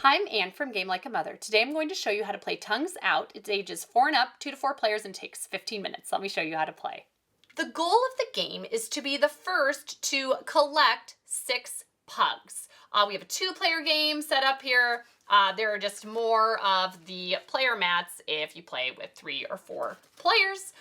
Hi, I'm Anne from Game Like a Mother. Today I'm going to show you how to play Tongues Out. It's ages 4 and up, 2 to 4 players, and takes 15 minutes. Let me show you how to play. The goal of the game is to be the first to collect 6 pugs. We have a 2-player game set up here. There are just more of the player mats if you play with 3 or 4 players.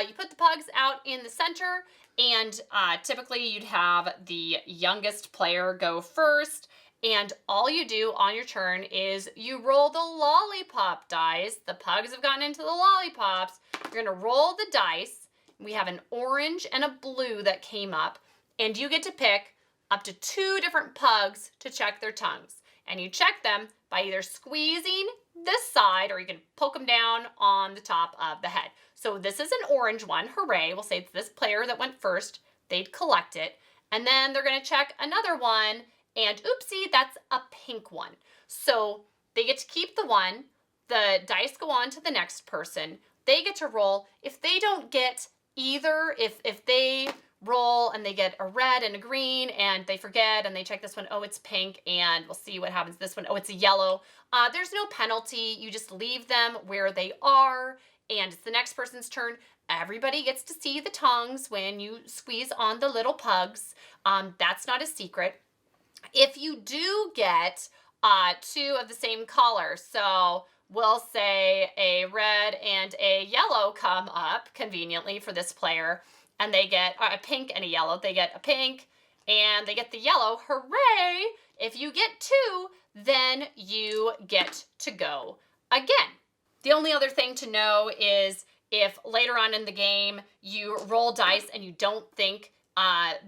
You put the pugs out in the center, and typically you'd have the youngest player go first. And all you do on your turn is you roll the lollipop dice. The pugs have gotten into the lollipops. You're gonna roll the dice. We have an orange and a blue that came up, and you get to pick up to 2 different pugs to check their tongues. And you check them by either squeezing this side, or you can poke them down on the top of the head. So this is an orange one, hooray. We'll say it's this player that went first. They'd collect it. And then they're gonna check another one, and oopsie, that's a pink one. So they get to keep the one, the dice go on to the next person, they get to roll. If they don't get either, if they roll and they get a red and a green and they forget and they check this one, oh, it's pink, and we'll see what happens this one, oh, it's a yellow. There's no penalty, you just leave them where they are, and it's the next person's turn. Everybody gets to see the tongues when you squeeze on the little pugs. That's not a secret. If you do get 2 of the same color, so we'll say a red and a yellow come up conveniently for this player, and they get a pink and a yellow. They get a pink and they get the yellow. Hooray! If you get 2, then you get to go again. The only other thing to know is if later on in the game you roll dice and you don't think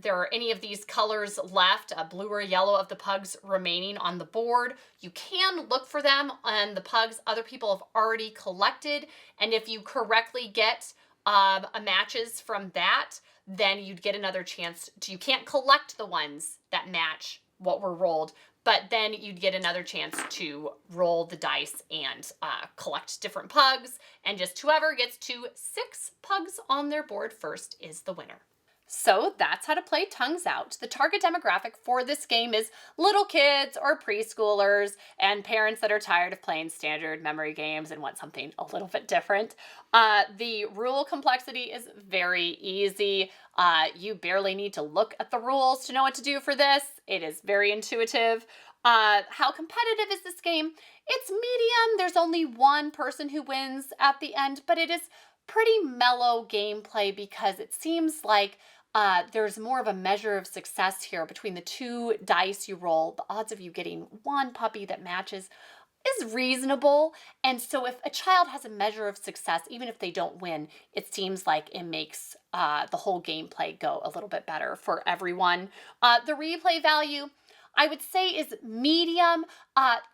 there are any of these colors left, a blue or yellow of the pugs remaining on the board, you can look for them on the pugs other people have already collected. And if you correctly get matches from that, then you'd get another chance to, you can't collect the ones that match what were rolled, but then you'd get another chance to roll the dice and collect different pugs. And just whoever gets to 6 pugs on their board first is the winner. So that's how to play Tongues Out. The target demographic for this game is little kids or preschoolers and parents that are tired of playing standard memory games and want something a little bit different. The rule complexity is very easy. You barely need to look at the rules to know what to do for this. It is very intuitive. How competitive is this game? It's medium. There's only one person who wins at the end, but it is pretty mellow gameplay because it seems like there's more of a measure of success here between the 2 dice you roll. The odds of you getting 1 puppy that matches is reasonable. And so if a child has a measure of success, even if they don't win, it seems like it makes the whole gameplay go a little bit better for everyone. The replay value, I would say, is medium.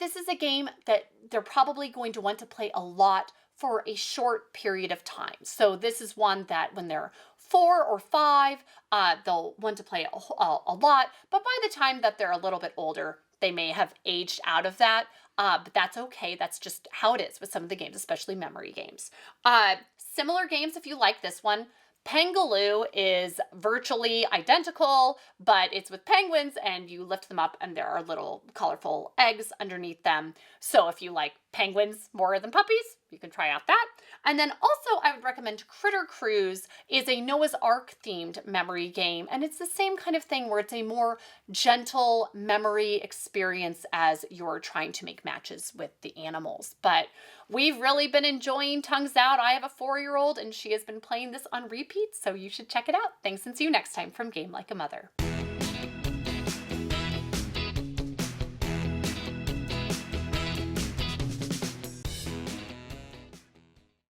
This is a game that they're probably going to want to play a lot for a short period of time. So this is one that when they're 4 or 5, they'll want to play a lot, but by the time that they're a little bit older, they may have aged out of that, but that's okay. That's just how it is with some of the games, especially memory games. Similar games, if you like this one, Pengaloo is virtually identical, but it's with penguins and you lift them up and there are little colorful eggs underneath them. So if you like penguins more than puppies, you can try out that. And then also I would recommend Critter Cruise is a Noah's Ark themed memory game. And it's the same kind of thing where it's a more gentle memory experience as you're trying to make matches with the animals. But we've really been enjoying Tongues Out. I have a 4-year-old and she has been playing this on repeat, so you should check it out. Thanks and see you next time from Game Like a Mother.